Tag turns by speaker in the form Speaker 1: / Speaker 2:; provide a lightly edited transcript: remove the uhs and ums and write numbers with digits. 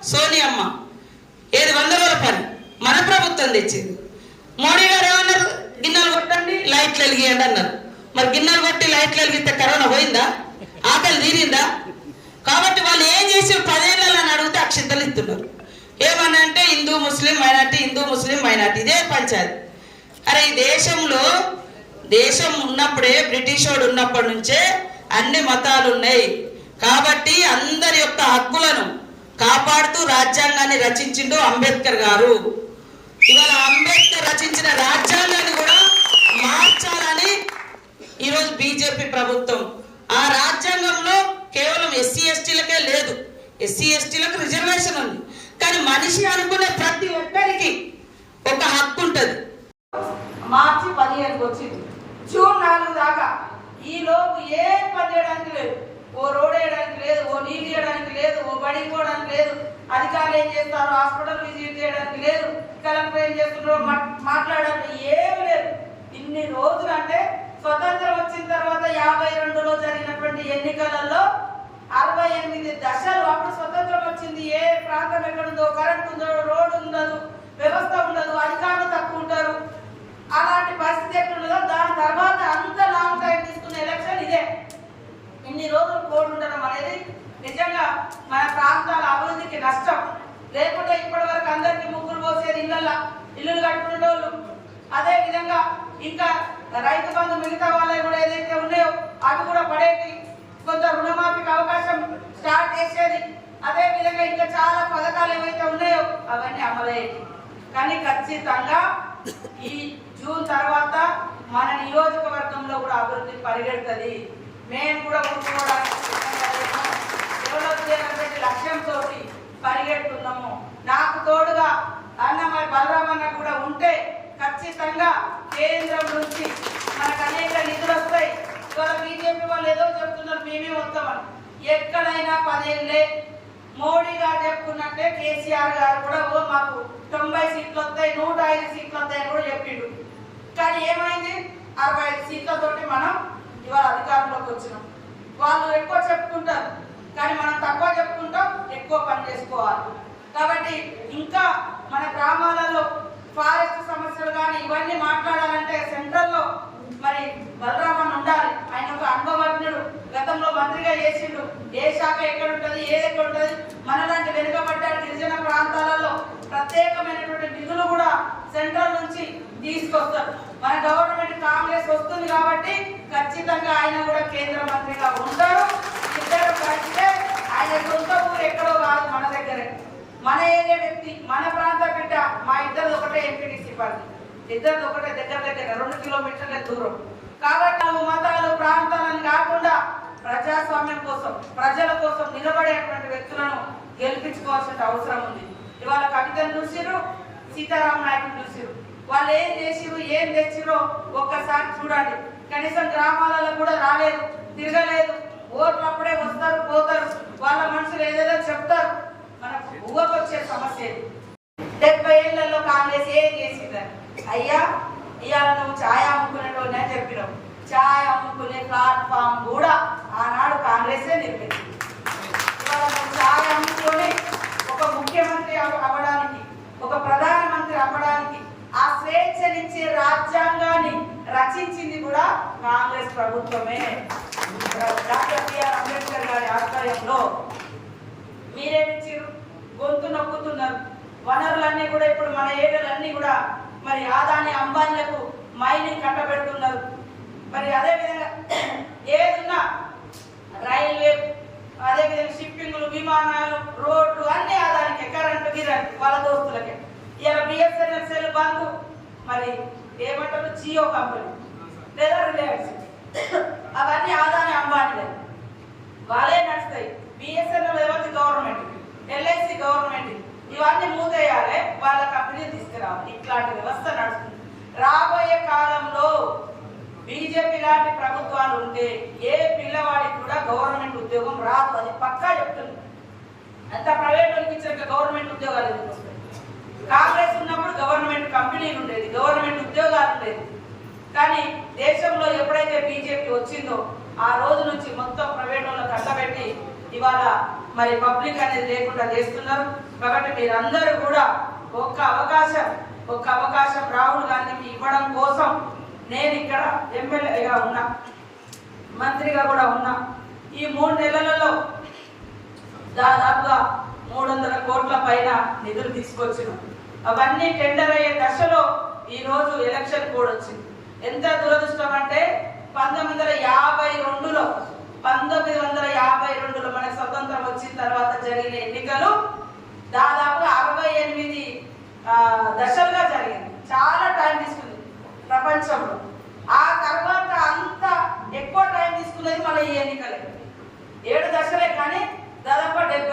Speaker 1: సోనియమ్మ ఏది 100 రూపాయలు మన ప్రభుత్వం తెచ్చింది. మోడీ గారు ఏమన్నారు? గిన్నెలు కొట్టండి లైట్లు వెలిగియండి అన్నారు. మరి గిన్నెలు కొట్టి లైట్లు వెలిగితే కరోనా పోయిందా? ఆకలి తీరిందా? కాబట్టి వాళ్ళు ఏం చేసి 10 ఏళ్ళని అడిగితే అక్షింతలు ఇస్తున్నారు. ఏమని అంటే హిందూ ముస్లిం మైనార్టీ, హిందూ ముస్లిం మైనార్టీ, ఇదే పంచాయతీ. అరే ఈ దేశం ఉన్నప్పుడే, బ్రిటిష్ వాడు ఉన్నప్పటి నుంచే అన్ని మతాలు ఉన్నాయి. కాబట్టి అందరి యొక్క హక్కులను కాపాడుతూ రాజ్యాంగాన్ని రచించిండు అంబేద్కర్ గారు. ఇవాళ అంబేద్కర్ రచించిన రాజ్యాంగాన్ని కూడా మార్చాలని ఈరోజు బీజేపీ ప్రభుత్వం. ఆ రాజ్యాంగంలో కేవలం ఎస్సీ ఎస్టీలకే లేదు, ఎస్సీ ఎస్టీలకు రిజర్వేషన్ ఉంది. కానీ మనిషి అనుకునే ప్రతి ఒక్కరికి ఒక హక్కు ఉంటుంది.
Speaker 2: మార్చి 15 వచ్చింది, జూన్ 4 దాకా ఈ లోపు ఏ పని చేయడానికి లేదు. ఓ రోడ్ వేయడానికి లేదు, ఓ నీళ్ళు వేయడానికి లేదు, ఓ బడికి పోవడానికి లేదు. అధికారులు ఏం చేస్తారు? హాస్పిటల్ విజిట్ చేయడానికి లేదు. కలెక్టర్ ఏం చేస్తున్నారో మాట్లాడడానికి ఏమి లేదు. ఇన్ని రోజులు అంటే స్వతంత్రం వచ్చిన తర్వాత 52లో జరిగినటువంటి ఎన్నికలలో 68 దశలు. అప్పుడు స్వతంత్రం వచ్చింది. ఏ ప్రాంతం ఎక్కడుందో, కరెంట్ ఉందో, రోడ్డు ఉండదు, వ్యవస్థ ఉండదు, అధికారులు తక్కువ ఉంటారు. అలాంటి పరిస్థితి ఎక్కడుండదో దాని తర్వాత అంత లాంగ్ టైం తీసుకున్న ఎలక్షన్ ఇదే. ఇన్ని రోజులు కోడ్ ఉండడం అనేది నిజంగా మన ప్రాంతాల అభివృద్ధికి నష్టం. లేకుంటే ఇప్పటి వరకు అందరికీ ముగ్గురు పోసేది ఇల్లులు కట్టుకునేటోళ్ళు. అదే విధంగా ఇంకా రైతు బంధు మిగతా వాళ్ళవి కూడా ఏదైతే ఉన్నాయో అవి కూడా పడేది. కొంత రుణమాఫీకి అవకాశం స్టార్ట్ చేసేది. అదే విధంగా ఇంకా చాలా పథకాలు ఏవైతే ఉన్నాయో అవన్నీ అమలయ్యేది. కానీ ఖచ్చితంగా ఈ జూన్ తర్వాత మన నియోజకవర్గంలో కూడా అభివృద్ధి పరిగెడుతుంది. మేము కూడా కూర్చోవడానికి డెవలప్ చేయాలనే లక్ష్యంతో పరిగెడుతున్నాము. నాకు తోడుగా అన్నమయ్య బలరామన్న కూడా ఉంటే ఖచ్చితంగా కేంద్రం నుంచి మనకు అనేక నిధులు వస్తాయి. ఇవాళ బీజేపీ వాళ్ళు ఏదో చెప్తున్నారు మేమే వస్తామని. ఎక్కడైనా 10 ఏళ్ళే మోడీ గారు చెప్పుకున్నట్టే కేసీఆర్ గారు కూడా మాకు 90 సీట్లు వస్తాయి, 105 సీట్లు వస్తాయని కూడా చెప్పిండు. కానీ ఏమైంది? 65 సీట్లతోటి మనం ఇవాళ అధికారంలోకి వచ్చినాం. వాళ్ళు ఎక్కువ చెప్పుకుంటారు కానీ మనం తక్కువ చెప్పుకుంటాం, ఎక్కువ పని చేసుకోవాలి. కాబట్టి ఇంకా మన గ్రామాలలో ఫారెస్ట్ సమస్యలు కానీ ఇవన్నీ మాట్లాడాలంటే సెంట్రల్లో మరి బలరామన్ ఉండాలి. ఆయన ఒక అనుభవజ్ఞుడు, గతంలో మంత్రిగా చేసిండు. ఏ శాఖ ఎక్కడ ఉంటుంది, ఏది ఎక్కడ ఉంటుంది. మనలాంటి వెనుకబడ్డ గిరిజన ప్రాంతాలలో ప్రత్యేకమైనటువంటి నిధులు కూడా సెంట్రల్ నుంచి తీసుకొస్తారు. మన గవర్నమెంట్ కాంగ్రెస్ వస్తుంది కాబట్టి ఖచ్చితంగా ఆయన కూడా కేంద్ర మంత్రిగా ఉంటారు. ఇద్దరు కలిస్తే ఆయన సొంత ఊరు ఎక్కడో కాదు, మన దగ్గరే, మన ఏరియా వ్యక్తి, మన ప్రాంత బిడ్డ. మా ఇద్దరు ఒకటే ఎంపీటీసీ పార్టీ, ఇద్దరు ఒకటే దగ్గర 2 కిలోమీటర్ల దూరం. కాబట్టి మతాలు ప్రాంతాలను కాకుండా ప్రజాస్వామ్యం కోసం, ప్రజల కోసం నిలబడేటువంటి వ్యక్తులను గెలిపించుకోవాల్సిన అవసరం ఉంది. ఇవాళ కవితను చూసిరు, సీతారాం నాయకులు చూసిరు. వాళ్ళు ఏం చేసిరు, ఏం తెచ్చిరో ఒక్కసారి చూడండి. కనీసం గ్రామాలలో కూడా రాలేదు, తిరగలేదు. ఓట్లు అప్పుడే వస్తారు పోతారు, వాళ్ళ మనుషులు ఏదేదో చెప్తారు. మనకు ఊహకొచ్చే సమస్య 70 ఏళ్లలో కాంగ్రెస్ ఏం చేసిందని. అయ్యా ఇవాళ నువ్వు ఛాయ్ అమ్ముకునేటోని అని చెప్పినావు. ఛాయ్ అమ్ముకునే ప్లాట్ఫామ్ కూడా ఆనాడు కాంగ్రెసే నిర్మించింది. ఇవాళ నువ్వు ఛాయ్ అమ్ముకొని ఒక ముఖ్యమంత్రి అవ్వడానికి, ఒక ప్రధానమంత్రి అవ్వడానికి ఆ స్వేచ్ఛనిచ్చే రాజ్యాంగాన్ని రచించింది కూడా కాంగ్రెస్ ప్రభుత్వమే. డాక్టర్ బిఆర్ అంబేద్కర్ గారి ఆధ్వర్యంలో మీరేమిచ్చారు? గొంతు నొక్కుతున్నారు. వనరులన్నీ కూడా ఇప్పుడు మన ఏరియాలన్నీ కూడా మరి ఆదాని అంబానీలకు మైనింగ్ కట్టబెడుతున్నారు. మరి అదేవిధంగా ఏదున్నా రైల్వే, అదేవిధంగా షిప్పింగ్లు, విమానాలు, రోడ్లు అన్ని ఆదానికే, కరెంటు గిరెంట్ వాళ్ళ దోస్తులకే. ఇలా బిఎస్ఎన్ఎల్ సెల్ బంధు, మరి ఏమంటారు జియో కంపెనీ లేదా రిలయన్స్, అవన్నీ ఆదాని అంబానీలే, వాళ్ళే నడుస్తాయి. బిఎస్ఎన్ఎల్ ఎవరిది? గవర్నమెంట్. LIC government. ఇవన్నీ మూతేయాలి, వాళ్ళ కంపెనీ తీసుకురావాలి. ఇట్లాంటి వ్యవస్థ నడుస్తుంది. రాబోయే కాలంలో బీజేపీ లాంటి ప్రభుత్వాలు ఉంటే ఏ పిల్లవాడికి కూడా గవర్నమెంట్ ఉద్యోగం రాదు. అది పక్కా చెప్తుంది. అంత ప్రైవేట్ వాళ్ళకి ఇచ్చాక గవర్నమెంట్ ఉద్యోగాలు ఎందుకు వస్తాయి? కాంగ్రెస్ ఉన్నప్పుడు గవర్నమెంట్ కంపెనీలు ఉండేది, గవర్నమెంట్ ఉద్యోగాలు ఉండేది. కానీ దేశంలో ఎప్పుడైతే బీజేపీ వచ్చిందో ఆ రోజు నుంచి మొత్తం ప్రైవేట్ వాళ్ళకి కట్టబెట్టి ఇవాళ మరి పబ్లిక్ అనేది లేకుండా చేస్తున్నారు. కాబట్టి మీరందరూ కూడా ఒక్క అవకాశం రాహుల్ గాంధీకి ఇవ్వడం కోసం నేను ఇక్కడ ఎమ్మెల్యేగా ఉన్నా, మంత్రిగా కూడా ఉన్నా. ఈ 3 నెలలలో దాదాపుగా 300 కోట్ల పైన నిధులు తీసుకొచ్చినాం. అవన్నీ టెండర్ అయ్యే దశలో ఈరోజు ఎలక్షన్ కోడ్ వచ్చింది. ఎంత దురదృష్టం అంటే 1952లో మనకు స్వతంత్రం వచ్చిన తర్వాత జరిగిన ఎన్నికలు దాదాపుగా 68 దశలుగా జరిగింది. చాలా టైం తీసుకుంది ప్రపంచంలో. ఆ తర్వాత అంత ఎక్కువ టైం తీసుకునేది మన ఈ ఎన్నికలే. 7 దశలే కానీ దాదాపు 70